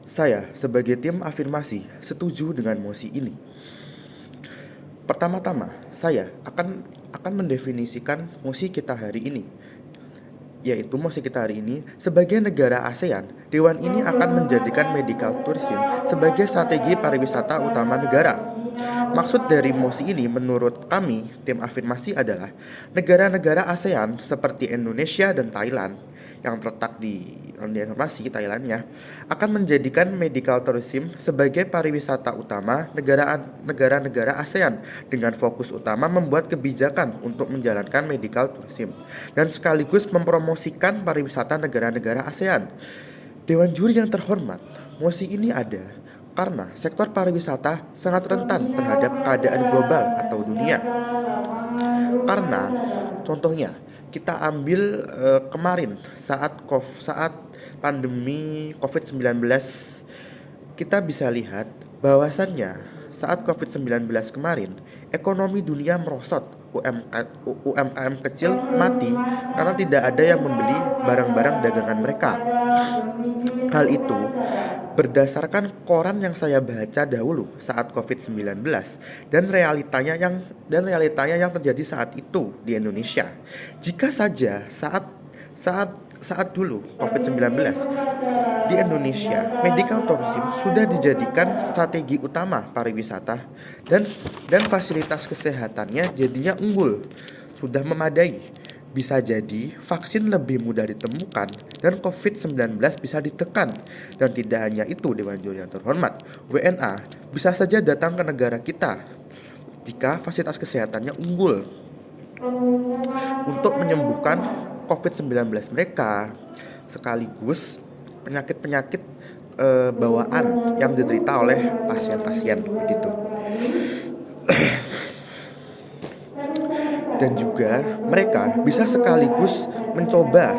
Saya sebagai tim afirmasi setuju dengan mosi ini. Pertama-tama, saya akan mendefinisikan mosi kita hari ini, yaitu mosi kita hari ini sebagai negara ASEAN. Dewan ini akan menjadikan medical tourism sebagai strategi pariwisata utama negara. Maksud dari mosi ini menurut kami tim afirmasi adalah negara-negara ASEAN seperti Indonesia dan Thailand yang terletak di informasi Thailandnya akan menjadikan medical tourism sebagai pariwisata utama negara-negara ASEAN dengan fokus utama membuat kebijakan untuk menjalankan medical tourism dan sekaligus mempromosikan pariwisata negara-negara ASEAN. Dewan juri yang terhormat, mosi ini ada karena sektor pariwisata sangat rentan terhadap keadaan global atau dunia. Karena contohnya kita ambil kemarin saat pandemi COVID-19, kita bisa lihat bahwasannya saat COVID-19 kemarin ekonomi dunia merosot. UMKM kecil mati karena tidak ada yang membeli barang-barang dagangan mereka. Hal itu berdasarkan koran yang saya baca dahulu saat COVID-19 dan realitanya yang terjadi saat itu di Indonesia. Jika saja saat dulu COVID-19 di Indonesia, medical tourism sudah dijadikan strategi utama pariwisata dan fasilitas kesehatannya jadinya unggul, sudah memadai. Bisa jadi vaksin lebih mudah ditemukan dan COVID-19 bisa ditekan. Dan tidak hanya itu, Dewan Juri yang terhormat, WNA bisa saja datang ke negara kita jika fasilitas kesehatannya unggul untuk menyembuhkan COVID-19 mereka, sekaligus penyakit-penyakit bawaan yang diderita oleh pasien-pasien begitu. Dan juga mereka bisa sekaligus mencoba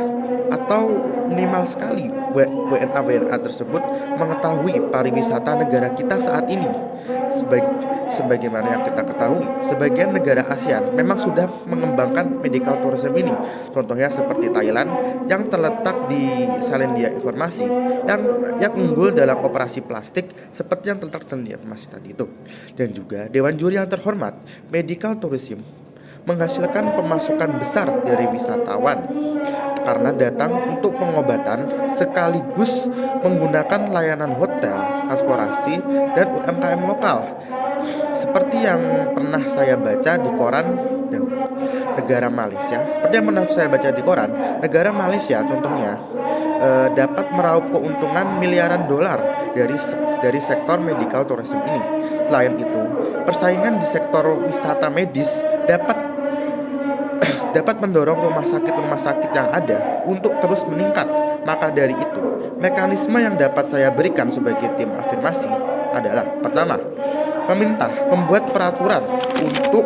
atau minimal sekali WNA tersebut mengetahui pariwisata negara kita saat ini. Sebagaimana yang kita ketahui, sebagian negara ASEAN memang sudah mengembangkan medical tourism ini. Contohnya seperti Thailand yang terletak di Selandia Informasi yang unggul dalam operasi plastik seperti yang terletak di informasi tadi itu. Dan juga Dewan Juri yang terhormat, medical tourism menghasilkan pemasukan besar dari wisatawan karena datang untuk pengobatan sekaligus menggunakan layanan hotel, transportasi, dan UMKM lokal. Seperti yang pernah saya baca di koran negara Malaysia, negara Malaysia contohnya dapat meraup keuntungan miliaran dolar dari sektor medical tourism ini. Selain itu, persaingan di sektor wisata medis dapat mendorong rumah sakit yang ada untuk terus meningkat. Maka dari itu, mekanisme yang dapat saya berikan sebagai tim afirmasi adalah: pertama, pemerintah membuat peraturan untuk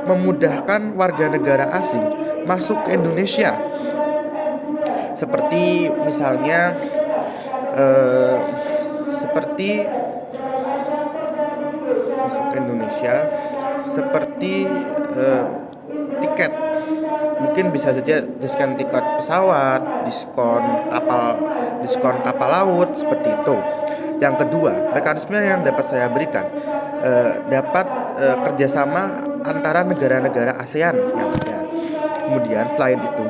memudahkan warga negara asing masuk ke Indonesia. Seperti misalnya masuk ke Indonesia seperti tiket, mungkin bisa saja diskon tiket pesawat, diskon kapal laut, seperti itu. Yang kedua, mekanisme yang dapat saya berikan dapat kerjasama antara negara-negara ASEAN yang ada. Kemudian selain itu,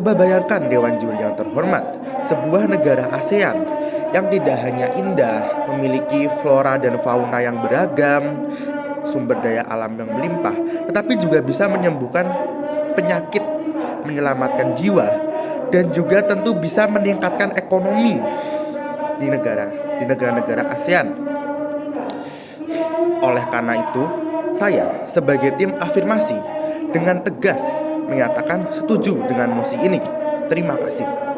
coba bayangkan Dewan Juri yang terhormat, sebuah negara ASEAN yang tidak hanya indah, memiliki flora dan fauna yang beragam, sumber daya alam yang melimpah, tetapi juga bisa menyembuhkan penyakit, menyelamatkan jiwa, dan juga tentu bisa meningkatkan ekonomi di negara-negara ASEAN. Oleh karena itu, saya sebagai tim afirmasi dengan tegas menyatakan setuju dengan mosi ini. Terima kasih.